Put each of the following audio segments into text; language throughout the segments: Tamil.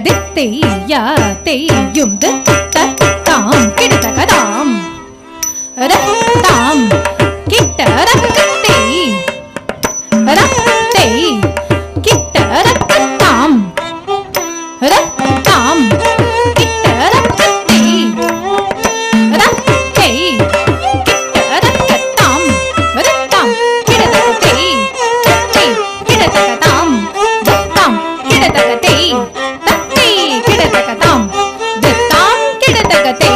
தித்தை யா தெய்யும் தாம் கிடதக தாம் ரத்தாம் கிட்ட ரத்தத்தை ரத்தை கிட்ட ரத்தத்தாம் ரத்தாம் கிட்ட ரத்தத்தை ரத்தை கிட்ட ரத்தத்தாம் ரத்தாம் கிடதகத்தை தத்தை கிடதகதாம் தத்தாம் கிடதகத்தை தத்தை கிடதகதாம் தத்தாம் கிடதகத்தை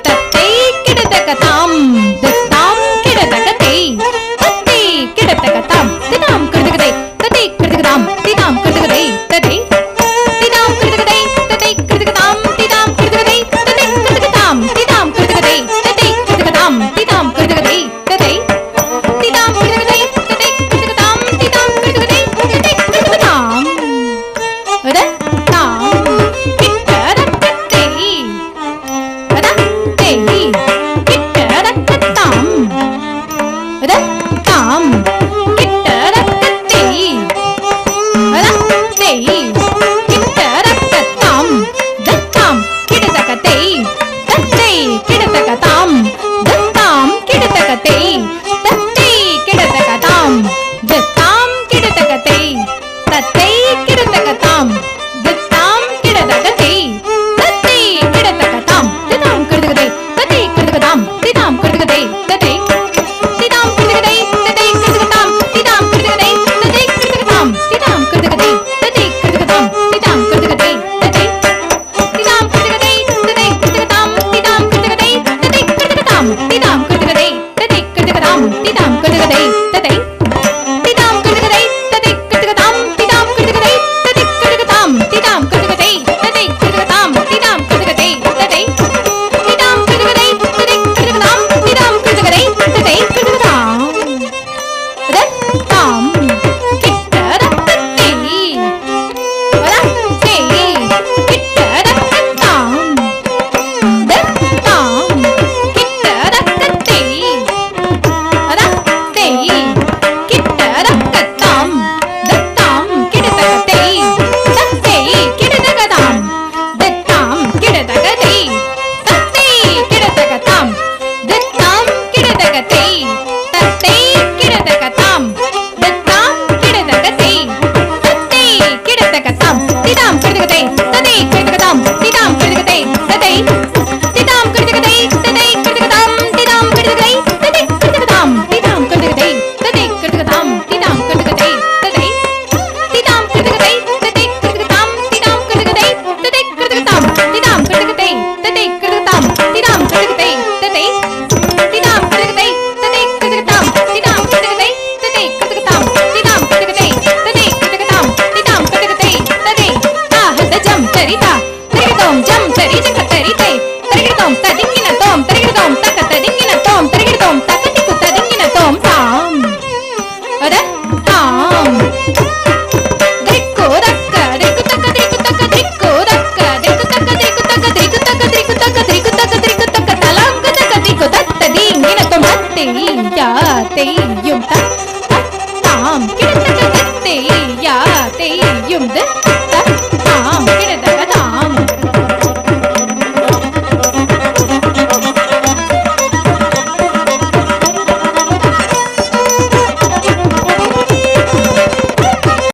தத்தை கிடதகதாம் தத்தாம் கிடதகத்தை தத்தை கிடதகதாம் திதாம் கிடதகதை தத்தை கிடதகதாம் திதாம் கிடதகதை தத்தை திதாம் கிடதகதை தத்தை கிடதகதாம் திதாம் கிடதகதை தத்தை கிடதகதாம் திதாம் கிடதகதை தத்தை கிடதகதாம் திதாம் கிடதகதை தத்தை திதாம் கிடதகதை தத்தை கிடதகதாம் திதாம் கிடதகதை தத்தை கிடதகதாம் ரத்தாம் கிட்ட ரத்தத்தை ரத்தை கிட்ட ரத்தத்தாம் ரத்தாம் கிட்ட ரத்தத்தை ரத்தை கிட்ட ரத்தத்தாம் தத்தாம் கிடதகத்தை தத்தை கிடதகதாம் தத்தாம் கிடதகத்தை தத்தை கிடதகதாம் தத்தாம் கிடதகத்தை தத்தை கிடதகதாம் தத்தாம் கிடதகத்தை தத்தை கிடதகதாம் திதாம் கிடதகதை தத்தை கிடதகதாம் திதாம் கிடதகதை தத்தை திதாம் கிடதகதை தத்தை கிடதகதாம் திதாம் கிடதகதை தத்தை கிடதகதாம் திதாம் கிடதகதை தத்தை கிடதகதாம் திதாம் கிடதகதை தத்தை திதாம் கிடதகதை தத்தை கிடதகதாம் திதாம் கிடதகதை தத்தை கிடதகதாம் திதாம் கிடதகதை தத்தை கிடதகதாம் திதாம் கிடதகதை தத்தை திதாம் கிடதகதை தத்தை கிடதகதாம் திதாம் கிடதகதை தத்தை கிடதகதாம் திதாம் கிடதகதை தத்தை கிடதகதாம் திதாம் கிடதகதை தத்தை திதாம் கிடதகதை தத்தை கிடதகதாம் திதாம் கிடதகதை தத்தை கிடதகதாம் ரத்தாம் கிட்ட ரத்தத்தை ரத்தை கிட்ட ரத்தத்தாம் ரத்தாம் கிட்ட ரத்தத்தை ரத்தை கிட்ட ரத்தத்தாம் தத்தாம் கிடதகத்தை தத்தை கிடதகதாம் தத்தாம் கிடதகதை தத்தை கிடதகதாம் தத்தாம் கிடதகத்தை தத்தை கிடதகதாம் தத்தாம் கிடதகத்தை தத்தை கிடதகதாம் திதாம் கிடதகதை தத்தை கிடதகதாம் திதாம் கிடதகதை தத்தை திதாம் கிடதகதை தத்தை கிடதகதாம் திதாம் கிடதகதை தத்தை கிடதகதாம் திதாம் கிடதகதை தத்தை கிடதகதாம் திதாம் கிடதகதை தத்தை திதாம் கிடதகதை தத்தை கிடதகதாம் திதாம் கிடதகதை தத்தை கிடதகதாம் திதாம் கிடதகதை தத்தை கிடதகதாம் திதாம் கிடதகதை தத்தை திதாம் கிடதகதை தத்தை கிடதகதாம் திதாம் கிடதகதை தத்தை கிடதகதாம் திதாம் கிடதகதை தத்தை கிடதகதாம் திதாம் கிடதகதை தத்தை தாஹதஜம் சரிதா தரிகிடதோம் ஜம் சரி ஜக தரிதை தரிகிடதோம் ததிங்கின தோம் தரிகிடதோம் தக்க ததிங்கின தோம் தரிகிடதோம் தக்கதிக்கு ததிங்கின தோம் தாம் ரத்தாம் திக்கு தக்க திக்கு தக்க திக்கு தக்க திக்கு தக்க திக்கு தக்க திக்கு தக்க திக்கு தக்க திக்கு தக்க திக்கு தக்க திக்கு தக்க தலாங்கு தக்க திக்கு தத்த தீங்கின தோம் தத்தை யா தெய்யும் தாம் கிடதக தத்தை யா தெய்யும்